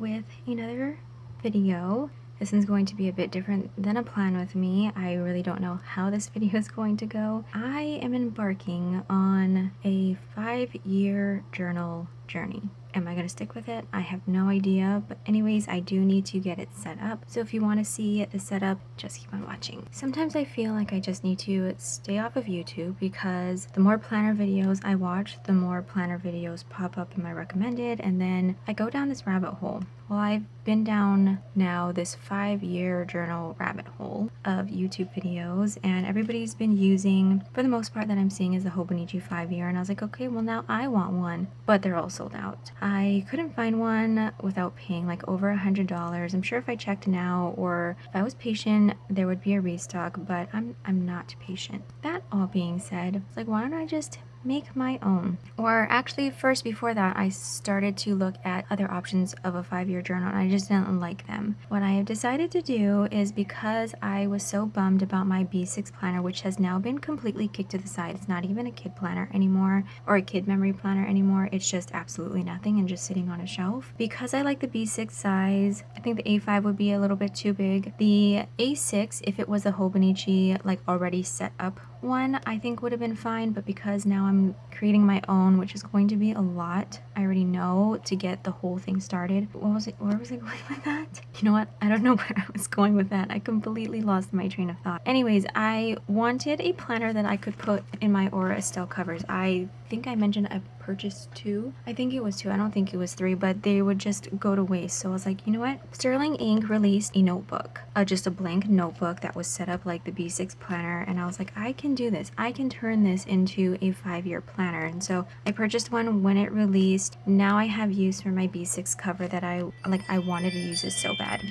with another video. This one's going to be a bit different than a plan with me. I really don't know how this video is going to go. I am embarking on a 5-year journal journey. Am I going to stick with it? I have no idea, but anyways, I do need to get it set up. So if you want to see the setup, just keep on watching. Sometimes I feel like I just need to stay off of YouTube because the more planner videos I watch, the more planner videos pop up in my recommended, and then I go down this rabbit hole. Well, I've been down now this 5-year journal rabbit hole of YouTube videos, and everybody's been using, for the most part that I'm seeing, is the Hobonichi 5-year, and I was like, okay, well now I want one, but they're all sold out. I couldn't find one without paying like over $100. I'm sure if I checked now or if I was patient, there would be a restock, but I'm not patient. That all being said, it's like, why don't I just make my own? Or actually, first before that, I started to look at other options of a 5-year journal and I just didn't like them. What I have decided to do is, because I was so bummed about my B6 planner, which has now been completely kicked to the side. It's not even a kid planner anymore or a kid memory planner anymore. It's just absolutely nothing and just sitting on a shelf. Because I like the B6 size, I think the A5 would be a little bit too big. The A6, if it was a Hobonichi like already set up one, I think would have been fine, but because now I'm creating my own, which is going to be a lot, I already know, to get the whole thing started. Where was I going with that? You know what? I don't know where I was going with that. I completely lost my train of thought. Anyways, I wanted a planner that I could put in my AuraEstelle covers. I think I mentioned I purchased 2. I think it was 2. I don't think it was 3, but they would just go to waste. So I was like, you know what? SterlingInk released a notebook, just a blank notebook that was set up like the B6 planner, and I was like, I can do this. I can turn this into a 5-year planner. And so I purchased one when it released. Now I have use for my B6 cover that I wanted to use this so bad.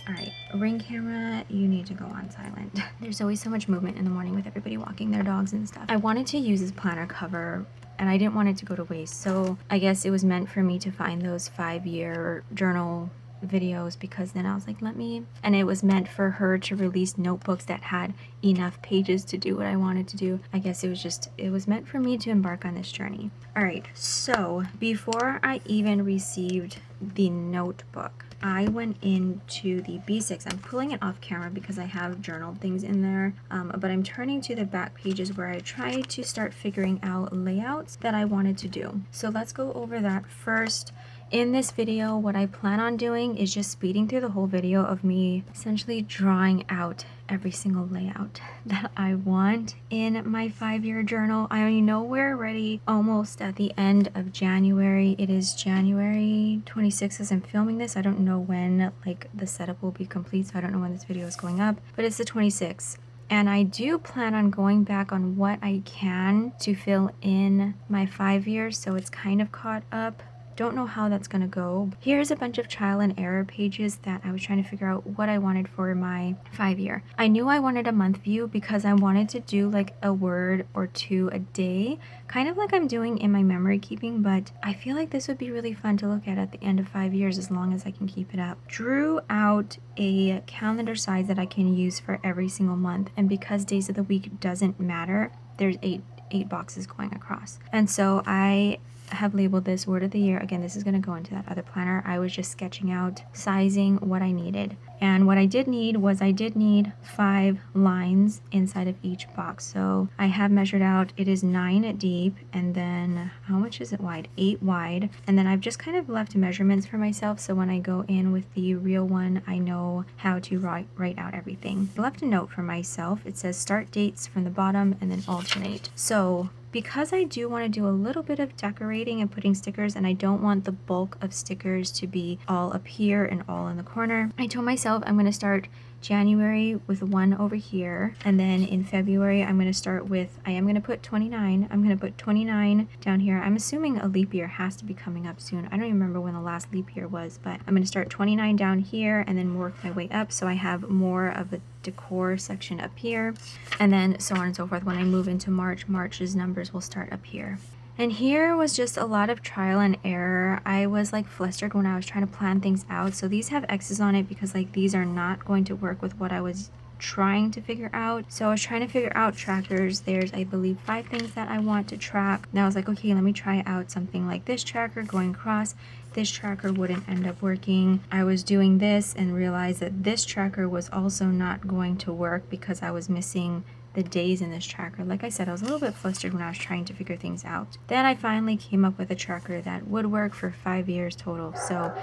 Alright, Ring camera, you need to go on silent. There's always so much movement in the morning with everybody walking their dogs and stuff. I wanted to use this planner cover and I didn't want it to go to waste, so I guess it was meant for me to find those 5-year journal videos, because then I was like, and it was meant for her to release notebooks that had enough pages to do what I wanted to do. I guess it was meant for me to embark on this journey. Alright, so before I even received the notebook, I went into the B6. I'm pulling it off camera because I have journal things in there, but I'm turning to the back pages where I tried to start figuring out layouts that I wanted to do. So let's go over that first. In this video, what I plan on doing is just speeding through the whole video of me essentially drawing out every single layout that I want in my 5-year journal. I know we're already almost at the end of January. It is January 26th as I'm filming this. I don't know when like the setup will be complete, so I don't know when this video is going up, but it's the 26th. And I do plan on going back on what I can to fill in my 5 years, so it's kind of caught up. Don't know how that's gonna go. Here's a bunch of trial and error pages that I was trying to figure out what I wanted for my 5-year. I knew I wanted a month view because I wanted to do like a word or 2 a day, kind of like I'm doing in my memory keeping, but I feel like this would be really fun to look at the end of 5 years as long as I can keep it up. Drew out a calendar size that I can use for every single month, and because days of the week doesn't matter, there's eight boxes going across. And so I have labeled this word of the year. Again, this is going to go into that other planner. I was just sketching out, sizing what I needed. And what I did need was 5 lines inside of each box. So I have measured out, it is 9 deep, and then how much is it wide? 8 wide. And then I've just kind of left measurements for myself, so when I go in with the real one, I know how to write out everything. I left a note for myself. It says start dates from the bottom and then alternate. So because I do want to do a little bit of decorating and putting stickers, and I don't want the bulk of stickers to be all up here and all in the corner, I told myself I'm going to start January with 1 over here, and then in February I'm going to start with, I am going to put 29. I'm going to put 29 down here. I'm assuming a leap year has to be coming up soon. I don't even remember when the last leap year was, but I'm going to start 29 down here and then work my way up so I have more of a decor section up here, and then so on and so forth. When I move into March's numbers will start up here. And here was just a lot of trial and error. I was like flustered when I was trying to plan things out. So these have X's on it because like these are not going to work with what I was trying to figure out. So I was trying to figure out trackers. There's, I believe, 5 things that I want to track. And I was like, okay, let me try out something like this tracker going across. This tracker wouldn't end up working. I was doing this and realized that this tracker was also not going to work because I was missing the days in this tracker. Like I said, I was a little bit flustered when I was trying to figure things out. Then I finally came up with a tracker that would work for 5 years total. So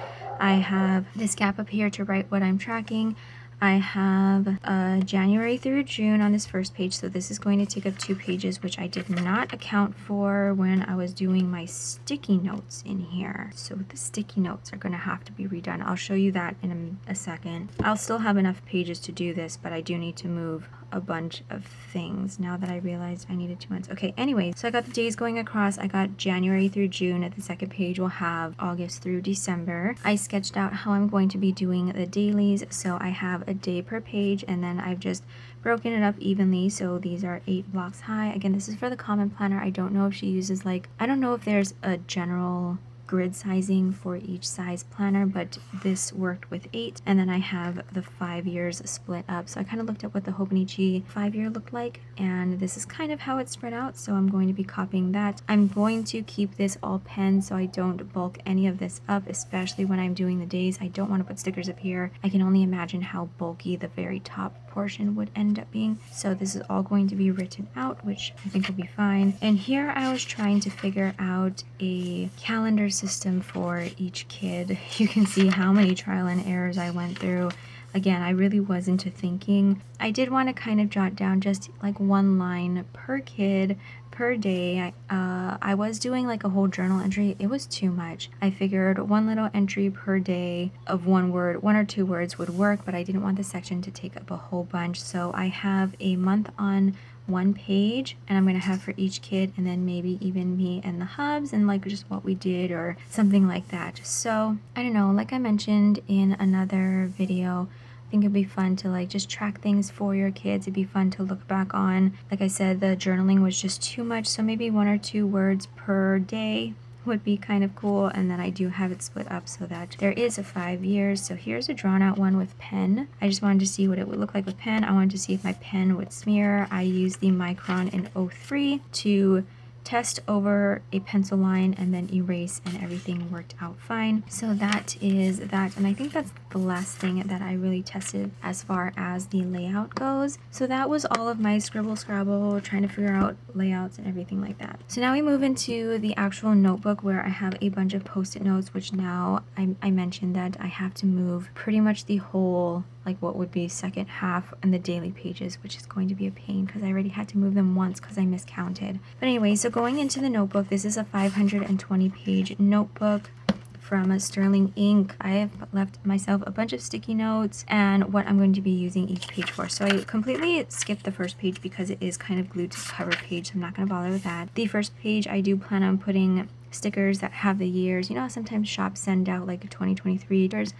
I have this gap up here to write what I'm tracking. I have January through June on this first page, so this is going to take up 2 pages, which I did not account for when I was doing my sticky notes in here. So the sticky notes are going to have to be redone. I'll show you that in a second. I'll still have enough pages to do this, but I do need to move a bunch of things now that I realized I needed 2 months. Okay, anyway, so I got the days going across. I got January through June. At the second page will have August through December. I sketched out how I'm going to be doing the dailies, so I have a day per page, and then I've just broken it up evenly, so these are 8 blocks high. Again, this is for the common planner. I don't know if she uses, like, I don't know if there's a general grid sizing for each size planner, but this worked with 8. And then I have the 5 years split up, so I kind of looked at what the Hobonichi 5-year looked like, and this is kind of how it's spread out, so I'm going to be copying that. I'm going to keep this all pen so I don't bulk any of this up, especially when I'm doing the days. I don't want to put stickers up here. I can only imagine how bulky the very top portion would end up being, so this is all going to be written out, which I think will be fine. And here I was trying to figure out a calendar system for each kid. You can see how many trial and errors I went through. Again, I really was into thinking. I did want to kind of jot down just like 1 line per kid per day. I was doing like a whole journal entry. It was too much. I figured 1 little entry per day of 1 word, 1 or 2 words would work, but I didn't want the section to take up a whole bunch. So I have a month on 1 page, and I'm going to have for each kid, and then maybe even me and the hubs and like just what we did or something like that. So I don't know, like I mentioned in another video, I think it'd be fun to like just track things for your kids. It'd be fun to look back on. Like I said, the journaling was just too much, so maybe 1 or 2 words per day would be kind of cool. And then I do have it split up so that there is a 5 years. So here's a drawn out one with pen. I just wanted to see what it would look like with pen. I wanted to see if my pen would smear. I used the Micron in 03 to test over a pencil line and then erase, and everything worked out fine. So that is that, and I think that's the last thing that I really tested as far as the layout goes. So that was all of my scribble scrabble, trying to figure out layouts and everything like that. So now we move into the actual notebook where I have a bunch of post-it notes, which now I mentioned that I have to move pretty much the whole, like what would be second half and the daily pages, which is going to be a pain because I already had to move them once because I miscounted. But anyway, so going into the notebook, this is a 520 page notebook from SterlingInk. I have left myself a bunch of sticky notes and what I'm going to be using each page for. So I completely skipped the first page because it is kind of glued to the cover page, so I'm not going to bother with that. The first page I do plan on putting stickers that have the years. You know how sometimes shops send out like 2023 stickers?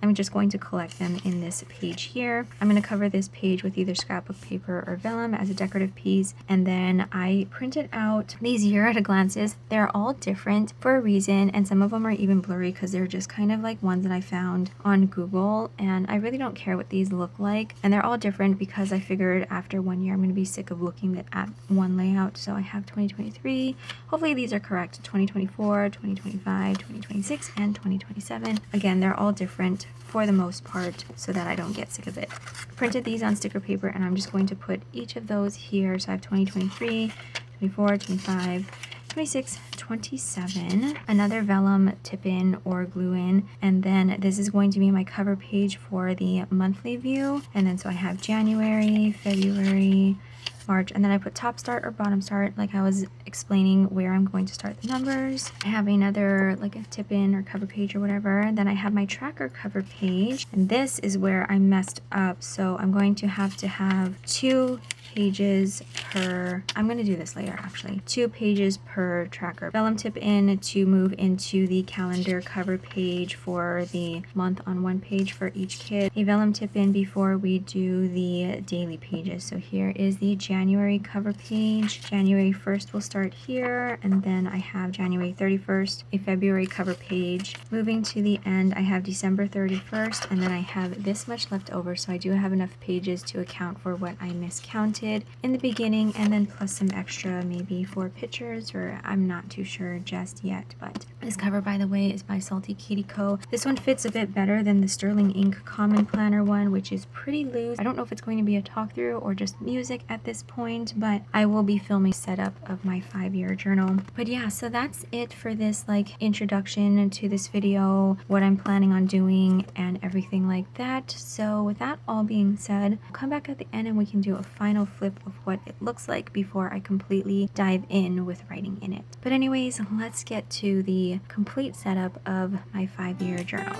I'm just going to collect them in this page here. I'm going to cover this page with either scrapbook paper or vellum as a decorative piece, and then I printed out these year at a glances. They're all different for a reason, and some of them are even blurry because they're just kind of like ones that I found on Google, and I really don't care what these look like. And they're all different because I figured after 1 year I'm going to be sick of looking at one layout. So I have 2023, hopefully these are correct, 2024, 2025, 2026, and 2027. Again, they're all different for the most part so that I don't get sick of it. Printed these on sticker paper, and I'm just going to put each of those here. So I have 2023, 24, 25, 26, 27, another vellum tip in or glue in, and then this is going to be my cover page for the monthly view. And then so I have January, February, March, and then I put top start or bottom start, like I was explaining where I'm going to start the numbers. I have another like a tip in or cover page or whatever, and then I have my tracker cover page, and this is where I messed up. So I'm going to have 2 pages per, I'm gonna do this later actually, 2 pages per tracker. Vellum tip in to move into the calendar cover page for the month on one page for each kid. A vellum tip in before we do the daily pages. So here is the January cover page. January 1st will start here, and then I have January 31st, a February cover page. Moving to the end, I have December 31st, and then I have this much left over, so I do have enough pages to account for what I miscounted in the beginning, and then plus some extra maybe for pictures, or I'm not too sure just yet. But this cover, by the way, is by SaltyKatieCo. This one fits a bit better than the SterlingInk Common Planner one, which is pretty loose. I don't know if it's going to be a talk through or just music at this point, but I will be filming setup of my 5-year journal. But yeah, so that's it for this like introduction to this video, what I'm planning on doing and everything like that. So with that all being said, I'll come back at the end and we can do a final flip of what it looks like before I completely dive in with writing in it. But anyways, let's get to the complete setup of my 5-year journal.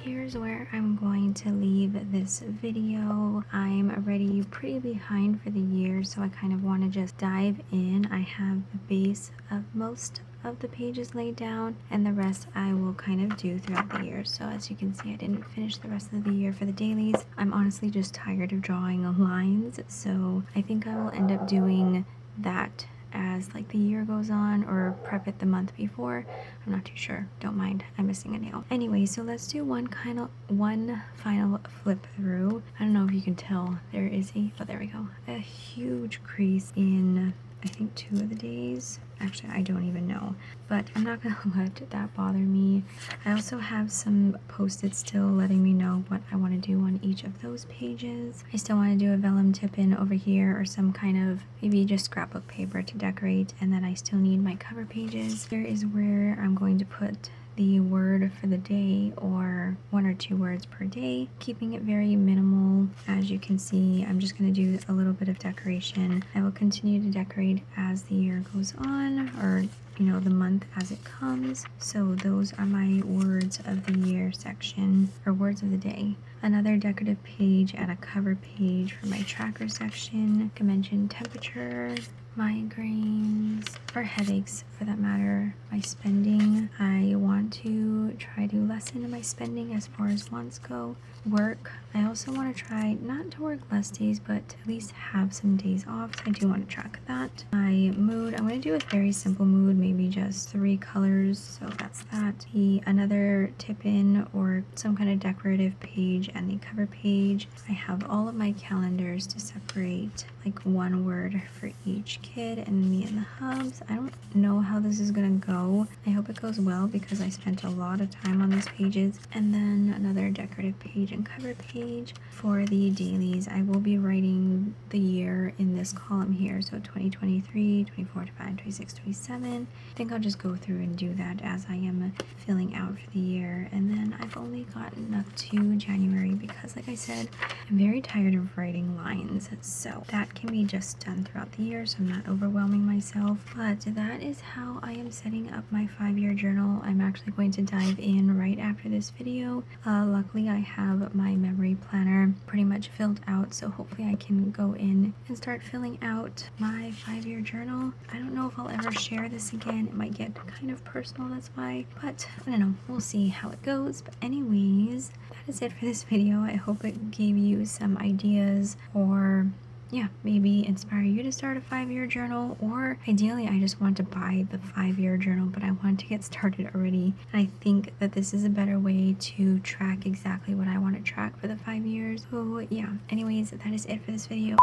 here's where I'm going to leave this video. I'm already pretty behind for the year, so I kind of want to just dive in. I have the base of most of the pages laid down, and the rest I will kind of do throughout the year. So as you can see, I didn't finish the rest of the year for the dailies. I'm honestly just tired of drawing lines, so I think I will end up doing that as like the year goes on, or prep it the month before. I'm not too sure. Don't mind, I'm missing a nail. Anyway, so let's do one final flip through. I don't know if you can tell, there is there we go, a huge crease in I think 2 of the days. Actually, I don't even know, but I'm not gonna let that bother me. I also have some post-its still letting me know what I want to do on each of those pages. I still want to do a vellum tip-in over here, or some kind of maybe just scrapbook paper to decorate, and then I still need my cover pages. Here is where I'm going to put the word for the day, or 1 or 2 words per day, keeping it very minimal. As you can see, I'm just going to do a little bit of decoration. I will continue to decorate as the year goes on, or you know, the month as it comes. So those are my words of the year section, or words of the day. Another decorative page and a cover page for my tracker section. I mentioned temperature, migraines, or headaches for that matter, my spending. I want to try to lessen my spending as far as wants go. Work, I also want to try not to work less days, but to at least have some days off. So I do want to track that. My mood, I'm going to do a very simple mood, maybe just 3 colors, so that's that. Another tip-in or some kind of decorative page and the cover page. I have all of my calendars to separate like 1 word for each kid, and me and the hubs. I don't know how this is gonna go. I hope it goes well because I spent a lot of time on these pages. And then another decorative page and cover page for the dailies. I will be writing the year in this column here, so 2023, 24, 25, 26, 27. I think I'll just go through and do that as I am filling out for the year. And then I've only gotten up to January because, like I said, I'm very tired of writing lines, so that can be just done throughout the year, so I'm not overwhelming myself. But that is how I am setting up my 5-year journal. I'm actually going to dive in right after this video. Luckily I have my memory planner pretty much filled out, so hopefully I can go in and start filling out my 5-year journal. I don't know if I'll ever share this again. It might get kind of personal, that's why, but I don't know, we'll see how it goes. But anyways, that is it for this video. I hope it gave you some ideas, or yeah, maybe inspire you to start a 5-year journal, or ideally I just want to buy the 5-year journal, but I want to get started already. And I think that this is a better way to track exactly what I want to track for the 5 years. So yeah, anyways, that is it for this video.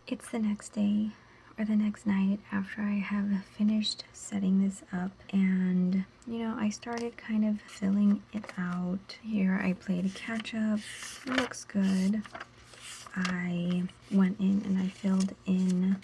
It's the next day, or the next night after I have finished setting this up, and you know, I started kind of filling it out. Here I played catch up. It looks good. I went in and I filled in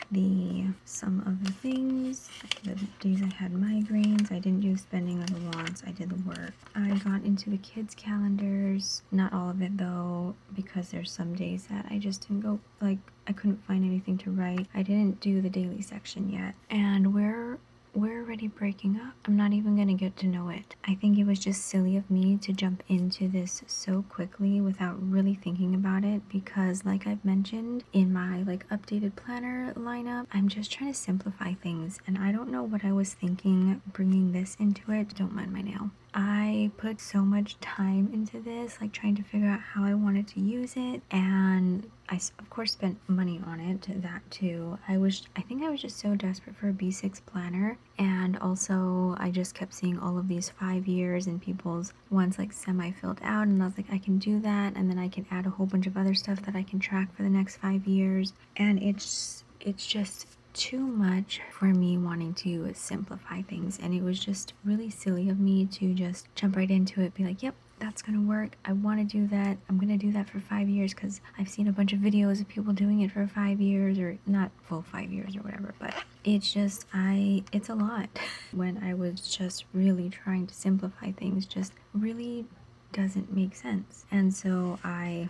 some of the things. The days I had migraines, I didn't do spending or the wants, I did the work. I got into the kids' calendars, not all of it though, because there's some days that I just didn't go, like I couldn't find anything to write. I didn't do the daily section yet, and we're already breaking up. I'm not even gonna get to know it. I think it was just silly of me to jump into this so quickly without really thinking about it, because like I've mentioned in my like updated planner lineup, I'm just trying to simplify things, and I don't know what I was thinking bringing this into it. Don't mind my nail. I put so much time into this, like trying to figure out how I wanted to use it, and I of course spent money on it, that too. I think I was just so desperate for a B6 planner, and also I just kept seeing all of these 5 years and people's ones like semi-filled out, and I was like, I can do that, and then I can add a whole bunch of other stuff that I can track for the next 5 years, and it's just too much for me wanting to simplify things. And it was just really silly of me to just jump right into it, be like, yep, that's gonna work, I want to do that, I'm gonna do that for 5 years, because I've seen a bunch of videos of people doing it for 5 years, or not full 5 years or whatever, but it's just it's a lot. When I was just really trying to simplify things, just really doesn't make sense. And so I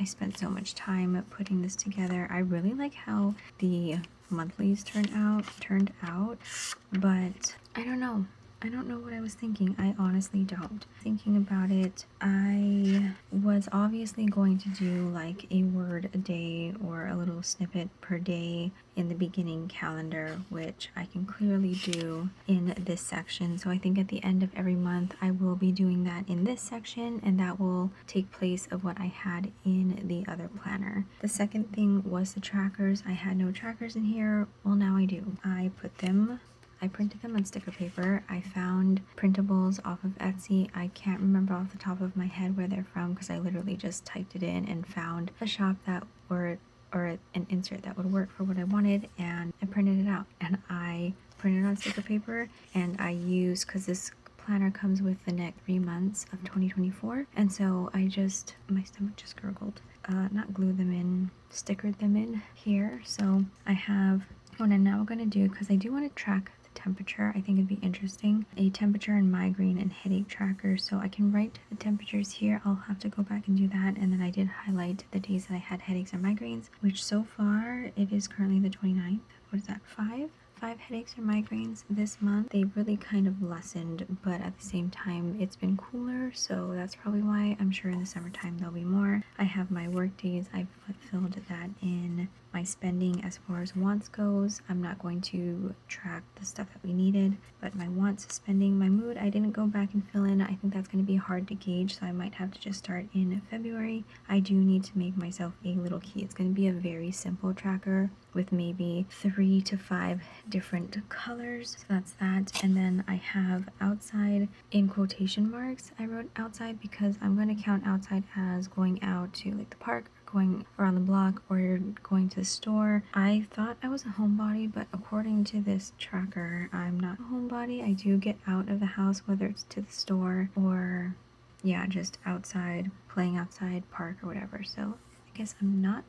spent so much time putting this together. I really like how the monthlies turned out, but I don't know. I don't know what I was thinking. I honestly don't. Thinking about it, I was obviously going to do like a word a day or a little snippet per day in the beginning calendar, which I can clearly do in this section. So I think at the end of every month, I will be doing that in this section, and that will take place of what I had in the other planner. The second thing was the trackers. I had no trackers in here. Well, now I do. I printed them on sticker paper. I found printables off of Etsy. I can't remember off the top of my head where they're from because I literally just typed it in and found a shop that or an insert that would work for what I wanted, and I printed it out. And I printed on sticker paper, and I used, because this planner comes with the next 3 months of 2024, and so I just, my stomach just gurgled, not glued them in, stickered them in here. So I have what I'm now going to do, because I do want to track temperature. I think it'd be interesting, a temperature and migraine and headache tracker, so I can write the temperatures here. I'll have to go back and do that. And then I did highlight the days that I had headaches or migraines, which so far it is currently the 29th. What is that, five headaches or migraines this month. They really kind of lessened, but at the same time it's been cooler, so that's probably why. I'm sure in the summertime there'll be more. I have my work days. I've filled that in. My spending as far as wants goes, I'm not going to track the stuff that we needed, but my wants spending, my mood, I didn't go back and fill in. I think that's going to be hard to gauge, so I might have to just start in February. I do need to make myself a little key. It's going to be a very simple tracker with maybe 3 to 5 different colors. So that's that. And then I have outside in quotation marks. I wrote outside because I'm going to count outside as going out to like the park, going around the block, or going to the store. I thought I was a homebody, but according to this tracker, I'm not a homebody. I do get out of the house, whether it's to the store or yeah, just outside, playing outside, park or whatever. So I guess I'm not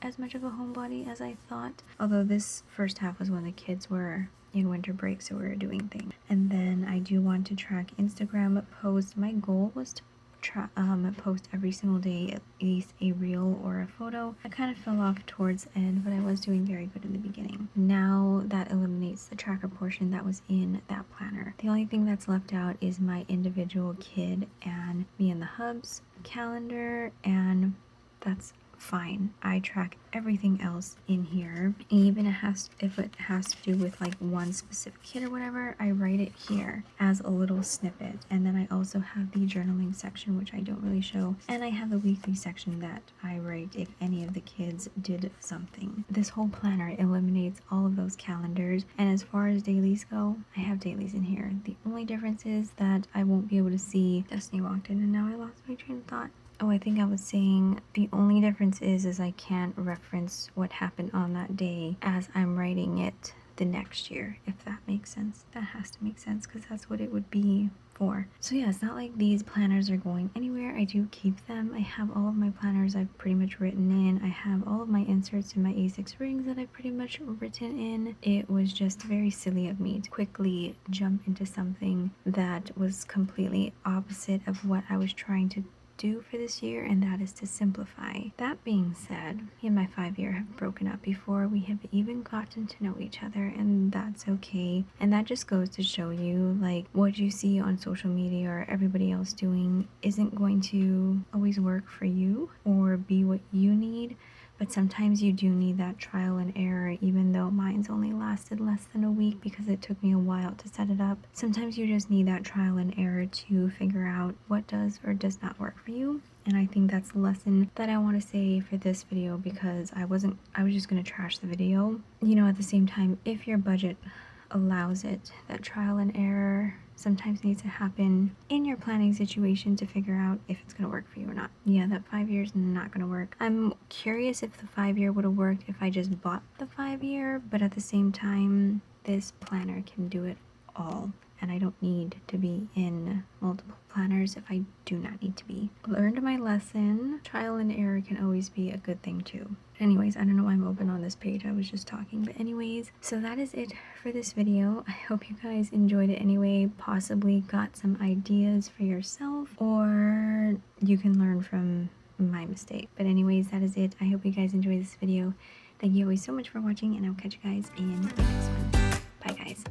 as much of a homebody as I thought. Although this first half was when the kids were in winter break, so we were doing things. And then I do want to track Instagram posts. My goal was to post every single day at least a reel or a photo. I kind of fell off towards the end, but I was doing very good in the beginning. Now that eliminates the tracker portion that was in that planner. The only thing that's left out is my individual kid and me and the hubs calendar, and that's fine. I track everything else in here, even if it has to do with like one specific kid or whatever, I write it here as a little snippet. And then I also have the journaling section, which I don't really show, and I have the weekly section that I write if any of the kids did something. This whole planner eliminates all of those calendars, and as far as dailies go, I have dailies in here. The only difference is that I won't be able to see. Destiny walked in and now I lost my train of thought. Oh, I think I was saying the only difference is I can't reference what happened on that day as I'm writing it the next year, if that makes sense. That has to make sense because that's what it would be for. So yeah, it's not like these planners are going anywhere. I do keep them. I have all of my planners I've pretty much written in. I have all of my inserts in my A6 rings that I've pretty much written in. It was just very silly of me to quickly jump into something that was completely opposite of what I was trying to do for this year, and that is to simplify. That being said, me and my 5-year have broken up before we have even gotten to know each other, and that's okay. And that just goes to show you, like, what you see on social media or everybody else doing isn't going to always work for you or be what you need. But sometimes you do need that trial and error, even though mine's only lasted less than a week because it took me a while to set it up. Sometimes you just need that trial and error to figure out what does or does not work for you. And I think that's the lesson that I want to say for this video, because I was just going to trash the video. You know, at the same time, if your budget allows it, that trial and error sometimes needs to happen in your planning situation to figure out if it's going to work for you or not. Yeah, that 5 years not going to work. I'm curious if the 5-year would have worked if I just bought the 5-year, but at the same time, this planner can do it all. And I don't need to be in multiple planners if I do not need to be. Learned my lesson. Trial and error can always be a good thing too. Anyways, I don't know why I'm open on this page. I was just talking. But anyways, so that is it for this video. I hope you guys enjoyed it anyway. Possibly got some ideas for yourself, or you can learn from my mistake. But anyways, that is it. I hope you guys enjoyed this video. Thank you always so much for watching, and I'll catch you guys in the next one. Bye guys.